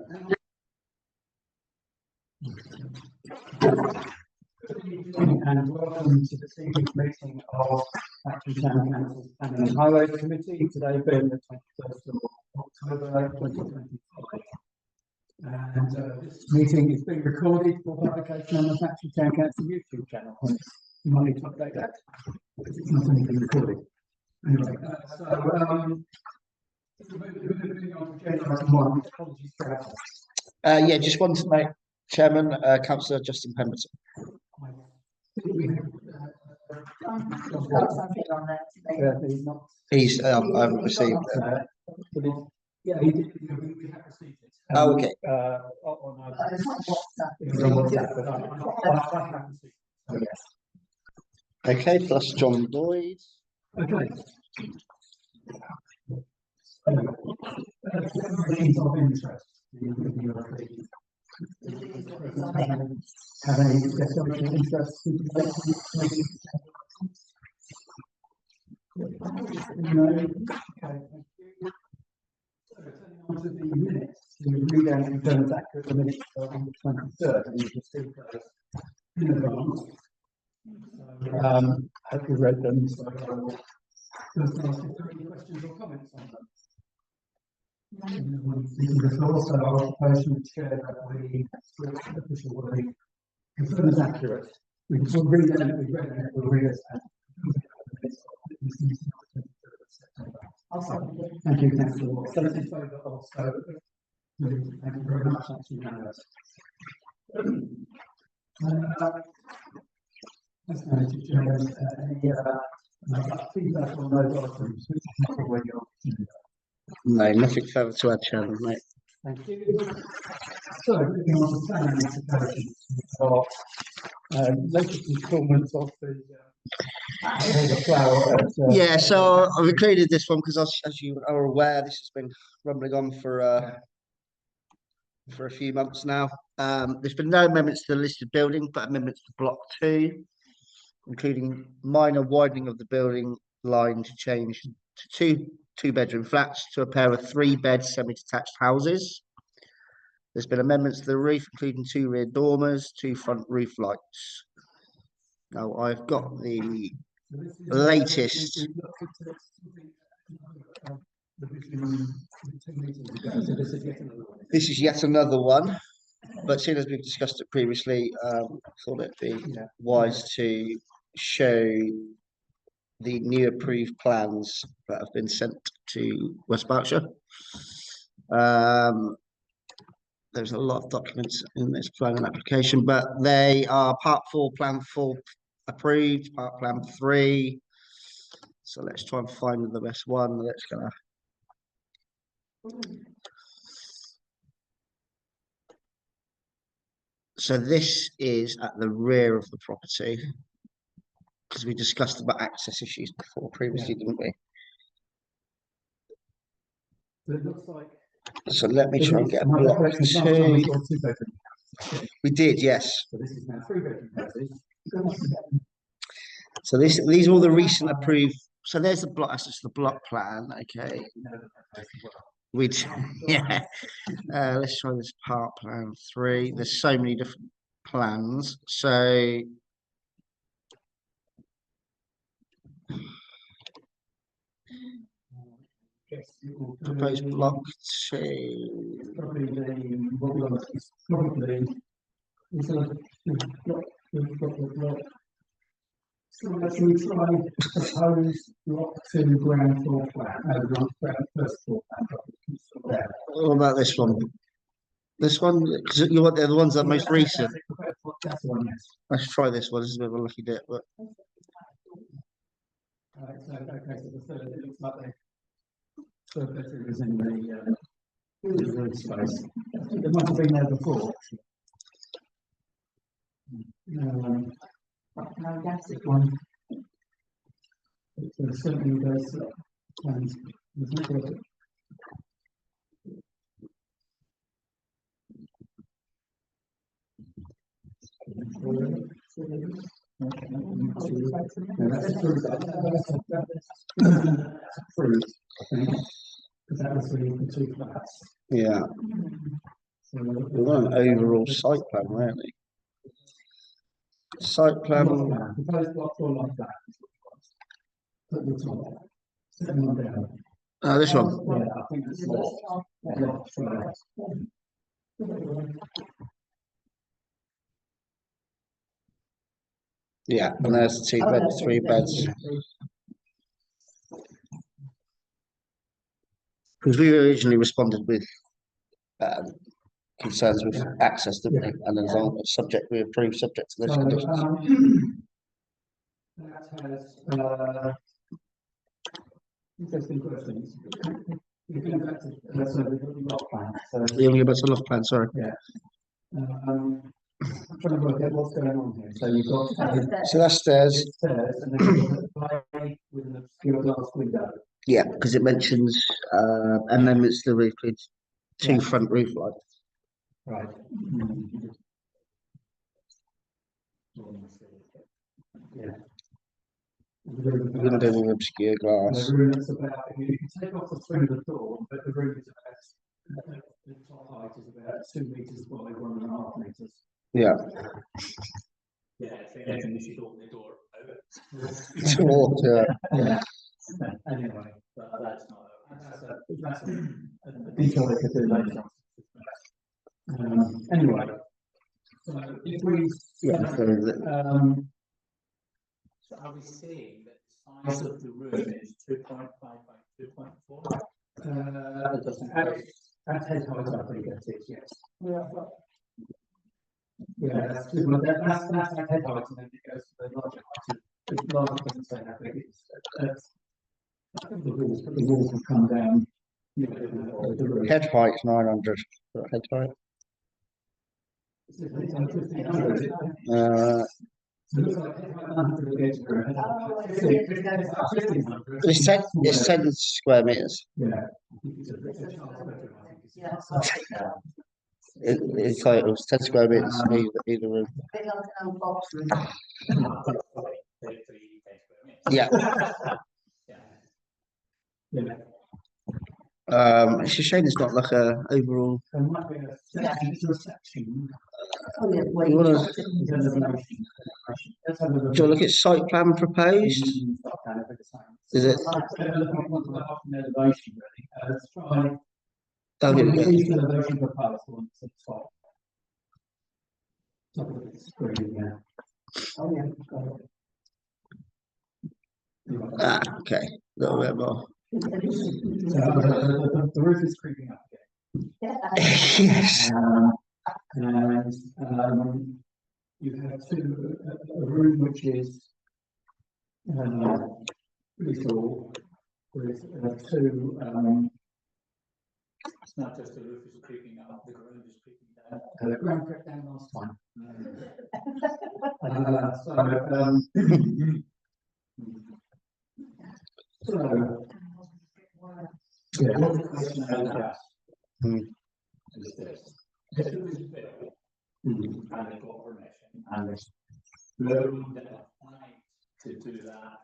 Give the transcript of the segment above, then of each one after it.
And welcome to the secret meeting of Thatcham Council's Planning and Highways Committee, today being the 21st of October 2025. And this meeting is being recorded for publication on the Thatcham Council YouTube channel. You might need to update that, because it's not being recorded. Anyway, moving on to agenda item 1, apologies for absence. Yeah, just wanted to make Chairman, Councillor Justin Pemberton. He's I haven't received it. Yeah, we have received it. Oh, okay. Okay, plus John Lloyd. Okay. Things of interest. Have any special interest? No. Okay. So turning on to the minutes, to read out in terms of accurate the minutes on the 23rd, and you can see those in advance. So, hope you read them. So, first ask if there are any questions or comments on them. Also, I'll propose to the chair that we official wording confirm as accurate. We can read it, we'll read it. Thank you, Councillor Ward. So, in favour also. Thank you very much. That's unanimous. Let's go to Chair. Any feedback on those items? No, nothing further to add, Chairman, mate. Thank you. So, moving on to planning applications, we've got latest instalments of the flower. Yeah, so I've included this one because, as you are aware, this has been rumbling on for a few months now. There's been no amendments to the listed building, but amendments to Block 2, including minor widening of the building line to change to two-bedroom flats to a pair of 3-bed semi-detached houses. There's been amendments to the roof, including 2 rear dormers, 2 front roof lights. Now, I've got the latest. This is yet another one, but seeing as we've discussed it previously, I thought it'd be wise to show the new approved plans that have been sent to West Berkshire. There's a lot of documents in this planning application, but they are Part 4, Plan 4 approved, Part Plan 3. So let's try and find the best one. Let's go. So this is at the rear of the property, because we discussed about access issues before previously, didn't we? It looks like. So let me try and get a block 2. We did, yes. So this is now 3-bedroom houses. So these are all the recent approved. So there's the block. That's just the block plan. Okay. Yeah. Let's try this Part Plan 3. There's so many different plans. So. Proposed block 2. So let's try proposed block 2 ground floor plan. First floor plan. What about this one? This one, because you want the ones that are most recent. That's the one, yes. Let's try this one. This is a bit of a lucky dip, but. So the third, it looks like the third bedroom is in the room space. It might have been there before. No, that's it one. It's certainly those plans. That's approved. That's approved, I think. Because that was the 2 flats. Yeah. So We want an overall site plan, really. Site plan. Proposed block floor like that. Put the top. Second one down. This one. Yeah, I think that's Yeah, and there's 2 beds, 3 beds. Because we originally responded with concerns with access, didn't we? And as long as we approve subject to those conditions. That has interesting questions. You're going back to the loft plan. So Yeah, but it's a loft plan, sorry. yeah. I'm trying to work out what's going on here. So you've got So that's stairs. stairs and then you've got a play with an obscure glass window. Yeah, because it mentions amendments to the roof with 2 front roof lights. Right. Yeah. We're going to do an obscure glass. The room that's about, if you take off the front of the door, but the room is about, the top height is about 2 metres by 1.5 metres. Yeah. Yeah, if you should open the door out. Towards, Yeah. Anyway, But that's not. that's a detail they could do later. Anyway, so if we, So are we saying that the size of the room is 2.5 by 2.4? at head height, I think that is, yes. Yeah, that's true. Well, that's at head height, and then it goes to the larger height. The larger doesn't say how big it is. I think the walls will come down. You know, the roof. head height's 900. Head height. So it looks like head height 900 against the roof. It's 10 square meters. Yeah. I think it's a child's bedroom, I think it's. It's like it was 10 square meters either room. Yeah. Yeah. It's a shame it's not like a overall. There might be a section. You want to look at site plan proposed? Is it? Elevation, really. Let's try. That'll be good. Elevation proposed on the top. Top of the screen, yeah. Oh, yeah. Okay. A little bit more. So the roof is creeping up again. Yes. And you have a room which is pretty tall with 2. It's not just the roof is creeping up, the ground is creeping down. The ground crept down last time. Yeah, what the question is this. If it was built and it got permission and it's loaned enough time to do that,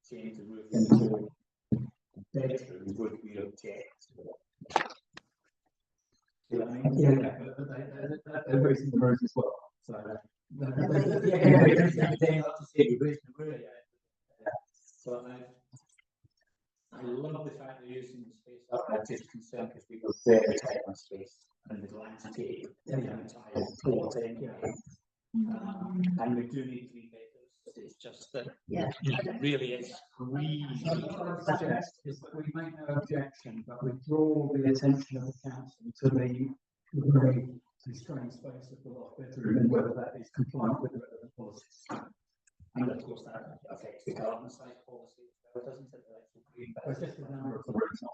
change the roof into bedroom, would we object? You know what I mean? Yeah, but they're raising the roof as well. So They have to say you're raising the roof. So I love the fact they're using the space up. I'm just concerned because we go very tight on space and the landscape, the entire plot anyway. And we do need 3 bedrooms. It's just that it really is really. what I suggest is that we make no objection, but we draw the attention of the council to the very constrained space of the loft bedroom and whether that is compliant with the relevant policies. And of course that affects the garden size policy, so it doesn't say that it's green, But but it's just the number of the rooms, not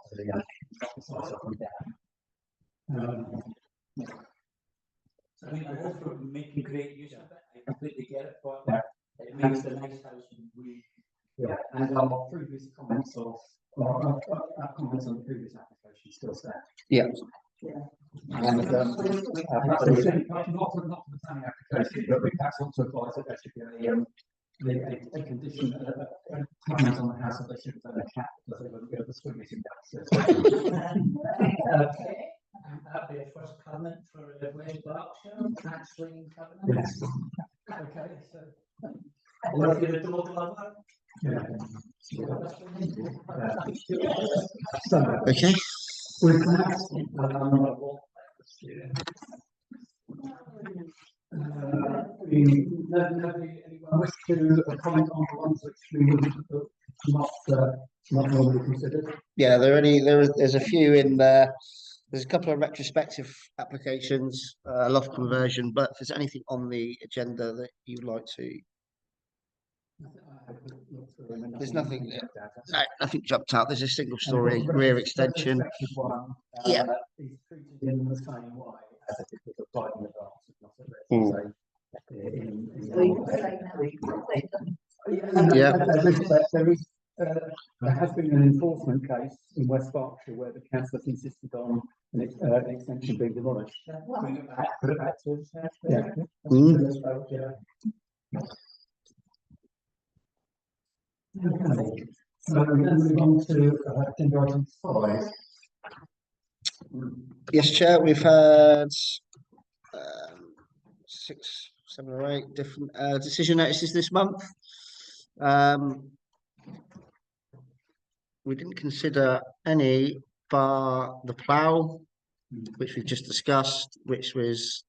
the size up and down. I mean, I'm all for making great use of it. I completely get it, but it makes the nice house really. Yeah, and our previous comments of, our comments on the previous application still stand. Yeah. And not for the planning application, but we perhaps want to advise that there should be a condition, a comment on the house that they should have done a cap because they wouldn't go to the swing meeting downstairs. That'd be a first covenant for West Berkshire, tax lien covenant. Yes. Okay, so. Or if you're a dog lover. Yeah. So, Okay. with that, anyone wish to comment on the ones which we would not normally considered? Yeah, there's a few in there. There's a couple of retrospective applications, loft conversion, but if there's anything on the agenda that you'd like to, there's nothing, no, nothing jumped out. There's a single story rear extension. Yeah. Is treated in the same way as if it was applied in advance. Yeah. There has been an enforcement case in West Berkshire where the council has insisted on an extension being demolished. Put it back to us. Yeah. Okay. So then move on to agenda item 5. Yes, Chair, we've had 6, 7 or 8 different decision notices this month. We didn't consider any bar the plough, which we've just discussed, this was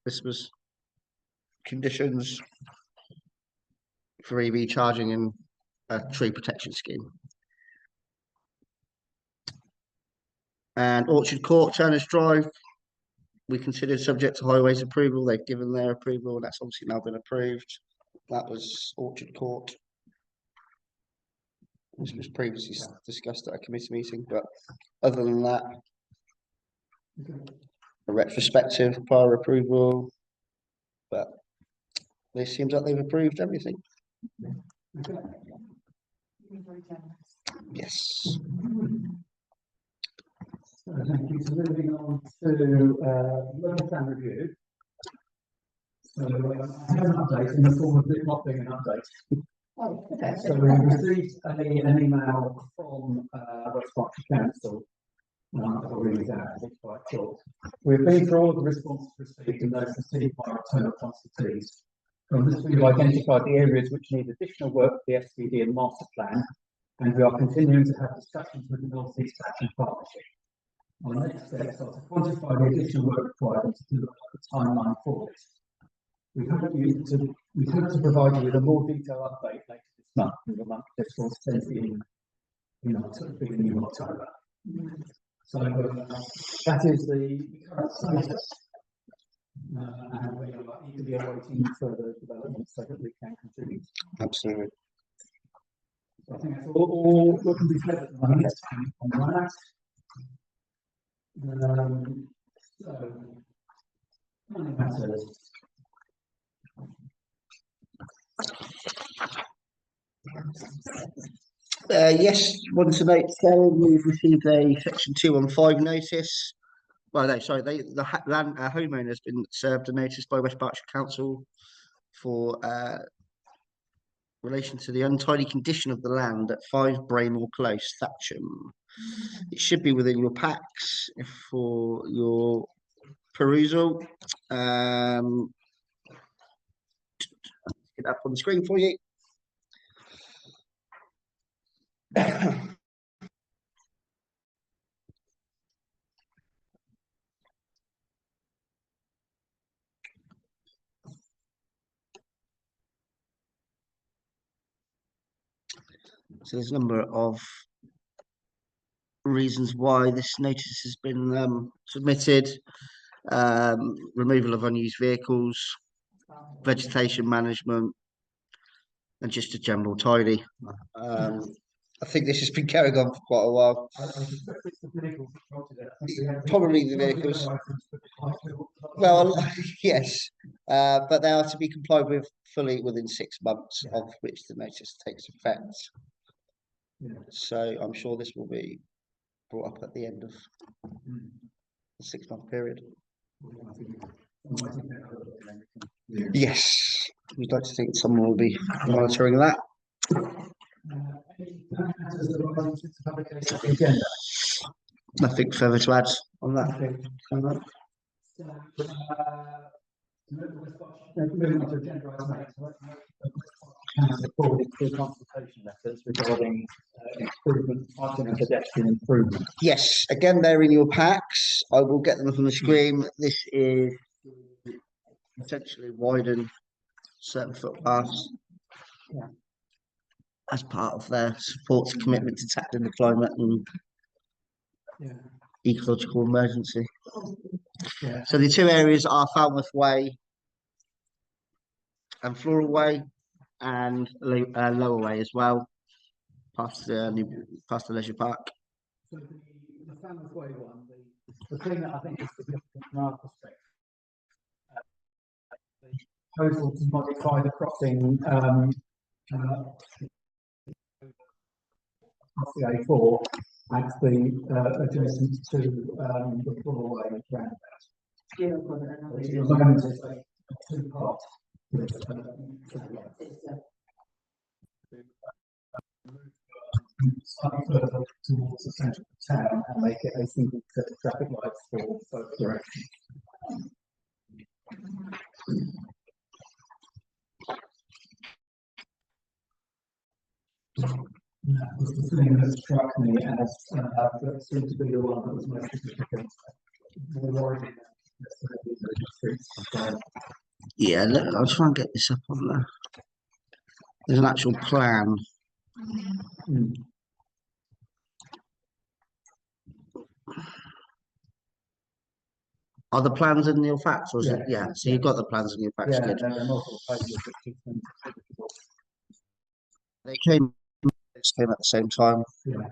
conditions for EV charging in a tree protection scheme. And Orchard Court, Turners Drive, we considered subject to highways approval. They've given their approval, and that's obviously now been approved. That was Orchard Court. This was previously discussed at a committee meeting, but other than that, a retrospective prior approval, but it seems like they've approved everything. Yes. Thank you. So moving on to local plan review. So I have an update in the form of it not being an update. So we received an email from West Berkshire Council. I'll read it out, it's quite short. We've been through all of the responses received and those received by internal consultees. From this, we've identified the areas which need additional work for the SPD and master plan, and we are continuing to have discussions with the North East Action Partnership. Our next steps are to quantify the additional work required and to develop a timeline for this. We hope to provide you with a more detailed update later this month. This will send in beginning of October. So that is the current status. And we are eagerly awaiting further developments so that we can contribute. Absolutely. So I think that's all that can be said at the moment on that. So, money matters. Yes, wanted to note, Sarah, we've received a section 215 notice. Well, no, sorry, the homeowner has been served a notice by West Berkshire Council for relation to the untidy condition of the land at 5 Braymore Close, Thatcham. It should be within your packs for your perusal. Get up on the screen for you. So there's a number of reasons why this notice has been submitted. Removal of unused vehicles, vegetation management, and just a general tidy. I think this has been carrying on for quite a while. Probably the vehicles. Well, yes, but they are to be complied with fully within 6 months, of which the notice takes effect. So I'm sure this will be brought up at the end of the 6-month period. Yes, we'd like to think someone will be monitoring that. Nothing further to add on that. So, moving on to agenda item 8, council forwarded two consultation letters regarding improvement, cycling and pedestrian improvement. Yes, again, they're in your packs. I will get them from the screen. This is essentially widen certain footpaths. Yeah. As part of their support to commitment to tackling the climate and Yeah. ecological emergency. Yeah. So the two areas are Falmouth Way and Floral Way, and Lower Way as well, past the leisure park. So the Falmouth Way one, the thing that I think is significant from our perspective, the proposal to modify the crossing across the A4 at the adjacent to the Floral Way roundabout. Which at the moment is a two-part. Slightly further towards the centre of the town and make it a single set of traffic lights for both directions. That was the thing that struck me as that seemed to be the one that was most significant. Yeah, look, I'll try and get this up on there. There's an actual plan. Are the plans in your facts, or is it? Yeah, so you've got the plans in your facts. Yeah, Good. there are multiple pages which They came at the same time. yeah.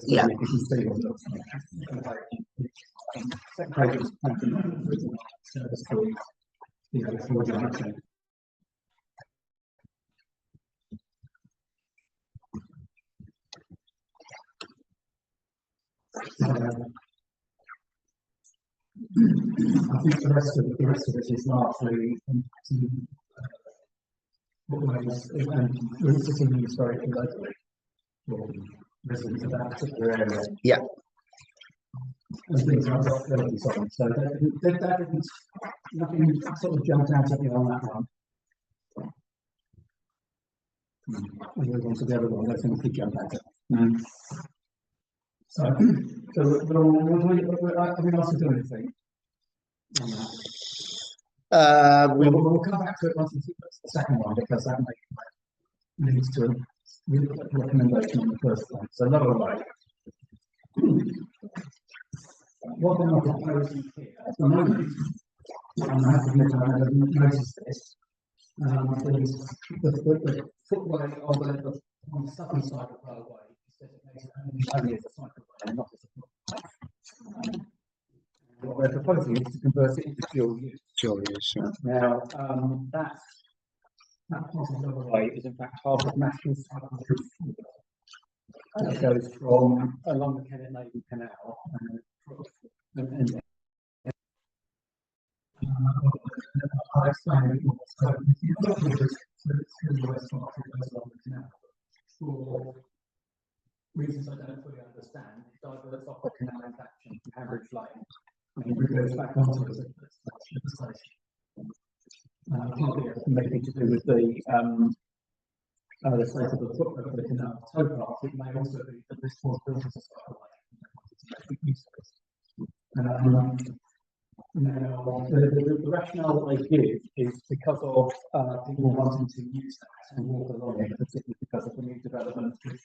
Yeah. You can see what it looks like. Second page is service to the junction. I think the rest of it is largely we're sitting historically locally for residents of that particular area. Yeah. And things like that and so on. So that didn't, nothing sort of jumped out at me on that one. And move on to the other one, that's going to jump out at me. So we'll also do anything. We'll come back to it once it's the second one, because that leads to a recommendation on the first one. So Lower Way. What I'm proposing here at the moment, and I have to admit I haven't noticed this, is the footway on the southern side of Lower Way is designated only as a cycleway and not as a footway. What they're proposing is to convert it into dual use. Dual use, yeah. Now, that part of the Lower Way is in fact half of National Cycle Route. It goes from along the Kennet Navy Canal and I'll explain it more. So, the west part goes along the canal. For reasons I don't fully understand, it diverts off the canal in Thatcham from Cambridge Lane and it goes back onto the station. Partly maybe to do with the state of the footprint of the canal towpath. It may also be that this was built as a cycleway. Now, the rationale that they give is because of people wanting to use that and walk along it, particularly because of the new development, which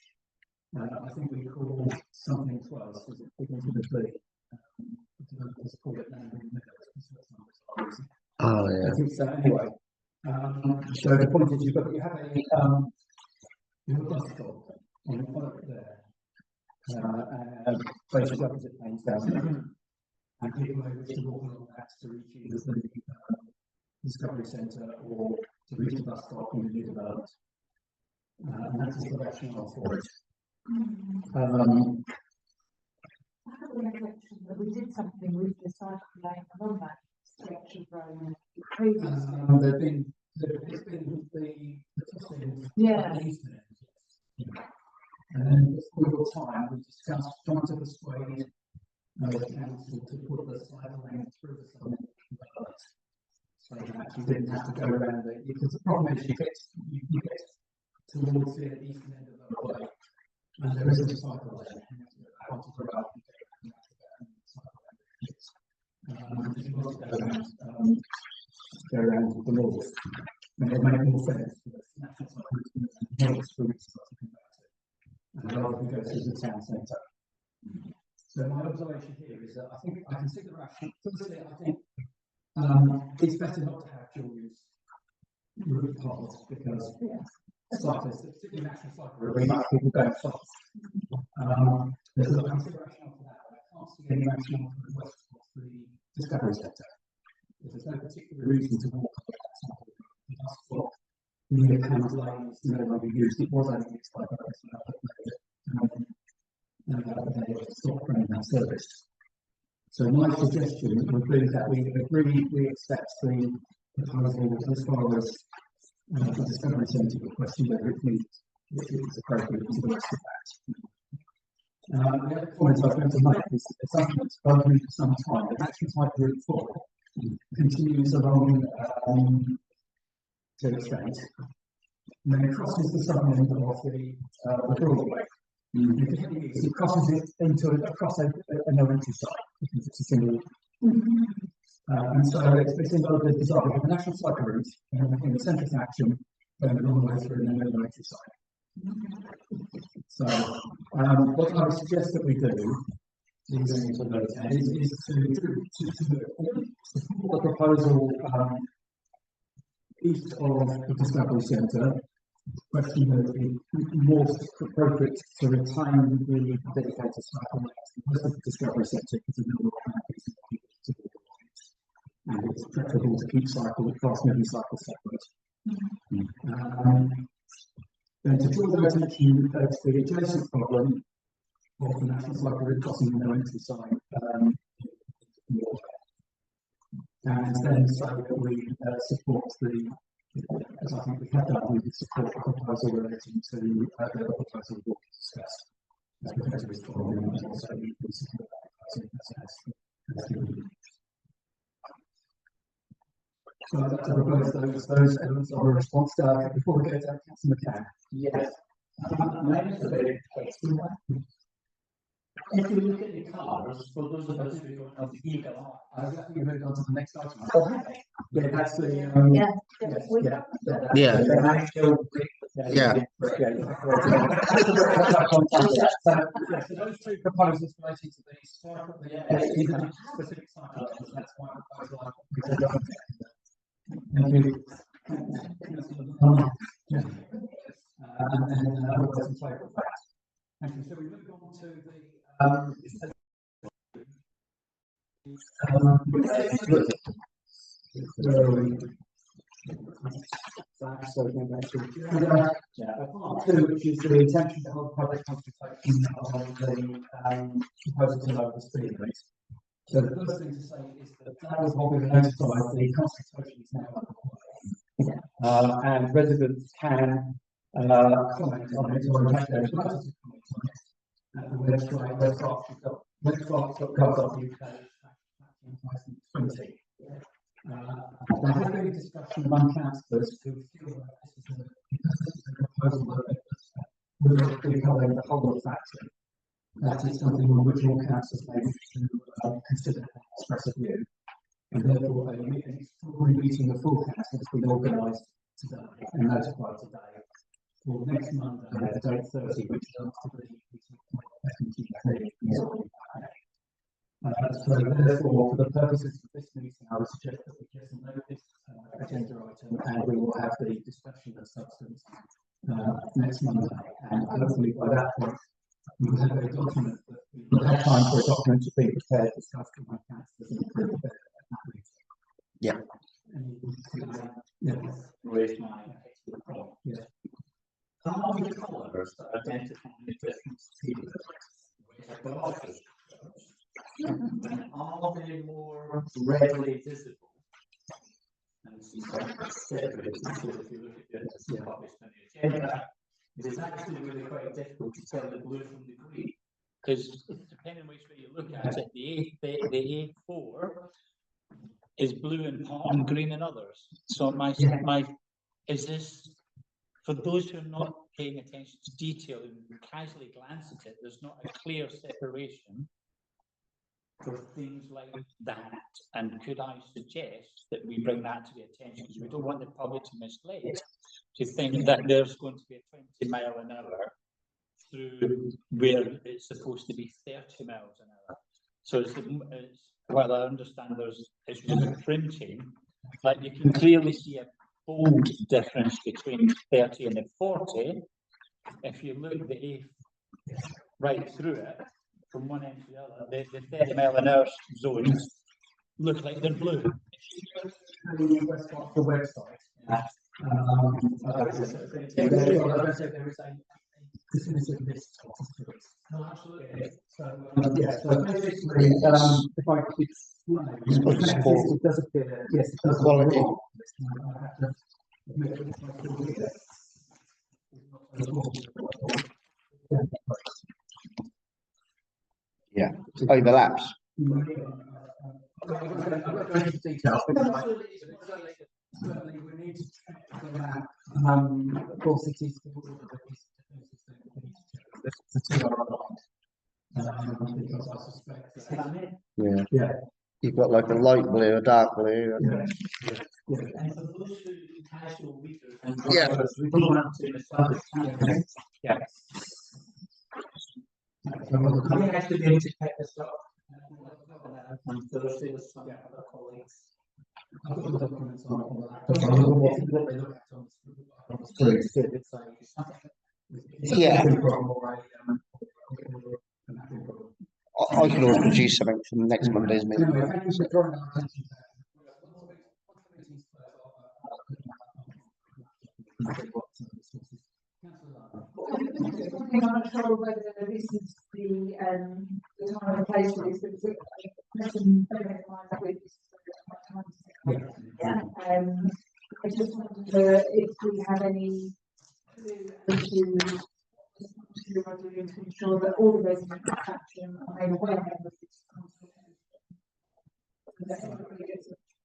I think we call something close, because it begins with a B. Developers call it Landing Meadows. Oh, yeah. I think so. Anyway, so the point is you have a bus stop on the point there, basically opposite Painsdown. And people may wish to walk along that to reach either the Discovery Centre or to reach the bus stop in the new development. And that is the rationale for it. I have a recollection that we did something with the cycle lane along that stretch of road previously. There's been the crossing. Yeah. And then before time, we discussed trying to persuade the council to put the cycle lane through the summit. So that you didn't have to go around it, because the problem is you get towards the eastern end of the way, and there is a cycle lane. You want to grow up and go around the north, and it makes more sense for the national cycle routes and rather than go through the town centre. So my observation here is that I can see the rationale. Firstly, I think it's better not to have dual use route paths because cyclists, particularly national cycle routes, people going fast. There's a rationale for that. I can't see any rationale for the west of the Discovery Centre. There's no particular reason to walk up that cycle route. That's what near Cannes Lane is no longer used. It was only used by stop running that service. So my suggestion would be that we accept the proposal as far as the Discovery Centre question whether it needs, if it's appropriate to the rest of that. The other comment I was going to make is something that's bothered me for some time. The action type Route 4 continues along to the street, and then it crosses the southern end of the Broadway. It crosses it across an elementary site because it's a single. And so it's in the design of the national cycle route in the centre of Thatcham going along the way through an elementary site. So what I would suggest that we do is to support the proposal east of the Discovery Centre. Question whether it would be more appropriate to retain the dedicated cycle lanes of the Discovery Centre because of the number of and it's preferable to keep cycle across many cycle separate. Then to draw their attention to the adjacent problem of the national cycle route crossing the entry side, and then say that we support the, as I think we have done, we would support the proposal relating to the proposal we've discussed. Because we support that. So I'd like to propose those elements of a response before we go to Councillor McCann. Yes. Mine is a very tasty one. If you look at the colours, for those of us who don't know the eagle eye, I think we moved on to the next item. oh, Yeah, that's the So those two proposals relating to the specific cycle, that's my proposal. Thank you. And then otherwise in favour of that. Thank you. So we move on to the part two, which is the intention to hold public consultation on the proposal to lower the speed limit. So the first thing to say is that that was what we notified, the consultation is now underway. And residents can comment on it or make their comment on it at the website, website.gov.uk. There has been a discussion among councillors who feel that this is a proposal that will be covering the whole of Thatcham. That is something on which all councillors may wish to consider and express a view. And therefore, an extraordinary meeting of full council has been organised today and notified today for next Monday at 8:30, which is after the meeting of so therefore, for the purposes of this meeting, I would suggest that we just note this agenda item and we will have the discussion of substance next Monday. And hopefully by that point, we will have a document that we will have time for a document to be prepared, discussed with my councillors and approved at that meeting. Yeah. Where's my problem? Yeah. Some of the colours that identify the different speeds, are they more readily visible? And if you look at the published on the agenda, it's actually really quite difficult to tell the blue from the green. Because depending which way you look at it, the A4 is blue in part and green in others. So is this, for those who are not paying attention to detail and casually glance at it, there's not a clear separation for things like that. And could I suggest that we bring that to the attention, because we don't want the public to mislead, to think that there's going to be a 20 mile an hour through where it's supposed to be 30 miles an hour. So while I understand there's issues with printing, like you can clearly see a bold difference between 30 and the 40. If you look the A right through it, from one end to the other, the 30 mile an hour zones look like they're blue. The website. There is a definitive list of certificates. Absolutely. So basically, if I could explain, it does appear, yes, it does Quality. Yeah, overlaps. I'm not going into details, but certainly we need to check on that. Of course, it is the two are aligned. Because I suspect that, Yeah. You've got like a light blue, a dark blue. And for those who casual readers and Yeah. we don't want to misunderstand. Yeah. I may actually be able to pick this up on Thursday with some other colleagues. I've got the documents on what they look at on the screen. It's Yeah. I can always produce something from next Monday's meeting. Anyway, thank you for drawing our attention to that. I'm not sure whether this is the time and place for this, but it's a question very much with I just wonder if we have any clue as to what we're doing to ensure that all the residents of Thatcham are made aware of this consultation.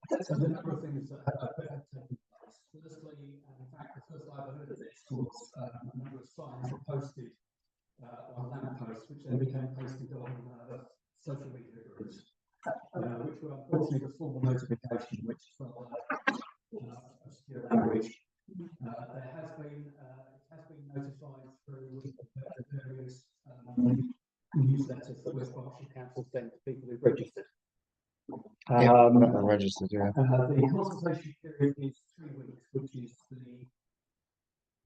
There's a number of things that have taken place. Firstly, in fact, the first I ever heard of this was a number of signs were posted on lampposts, which then became posted on social media groups, which were unfortunately the formal notification, which is rather obscure language. It has been notified through the various newsletters that West Berkshire Council sent to people who've registered. Registered, yeah. The consultation period is 3 weeks, which is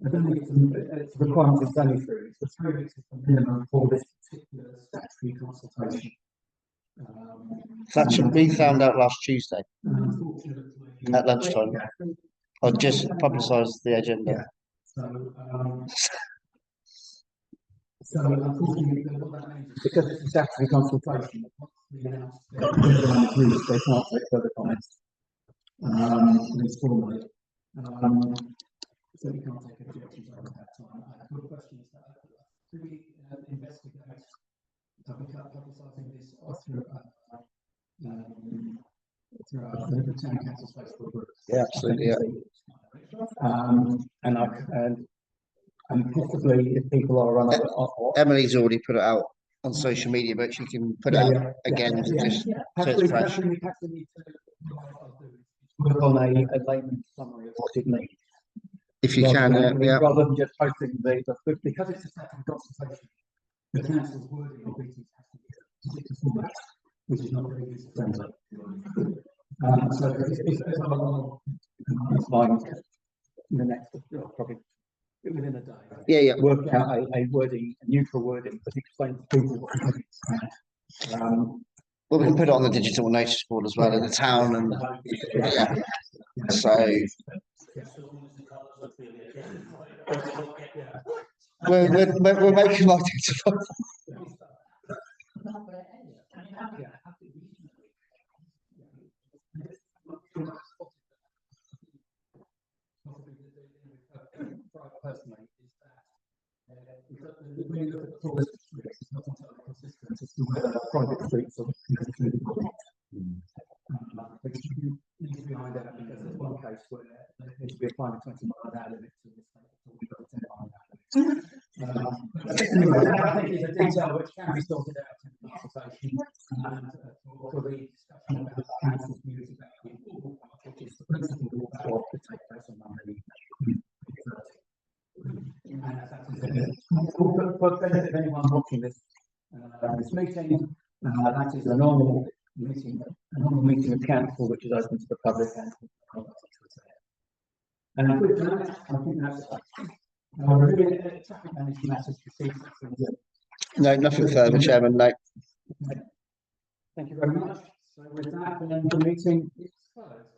I don't think it's a requirement it's only 3 weeks, but 3 weeks is the minimum for this particular statutory consultation. Thatcham, we found out last Tuesday Unfortunately, at lunchtime. I just publicised the agenda. So unfortunately, what that means is because it's a statutory consultation, once we announce that they can't take further comments. It's formally. So we can't take objections over that time. Your question is that do we investigate publicising this through the town council's Facebook group? Yeah, absolutely. Yeah. And possibly if people are on Emily's already put it out on social media, but she can put it out again just so it's fresh. Work on a layman's summary of what it means. If you can, rather than just posting because it's a statutory consultation, the council's wording of meetings has to be a particular format, which is not very user friendly. So it's fine in the next probably within a day. Yeah. Work out a wording, a neutral wording that explains to people what it means. Well, we can put it on the digital notice board as well in the town, and so we're making my digital. Personally, is that streets or which needs to be ironed out because there's one case where there needs to be a final 20 mile an hour limit to this we've got a 10 mile an hour limit. Anyway, that I think is a detail which can be sorted out in the consultation and for the discussion about the council community which is the principle that will take place on Monday. For the benefit of anyone watching this meeting, that is a normal meeting of council which is open to the public and with that, I think that's traffic management matters proceeds. No, nothing further, Chairman. No. Thank you very much. So with that, then the meeting is closed.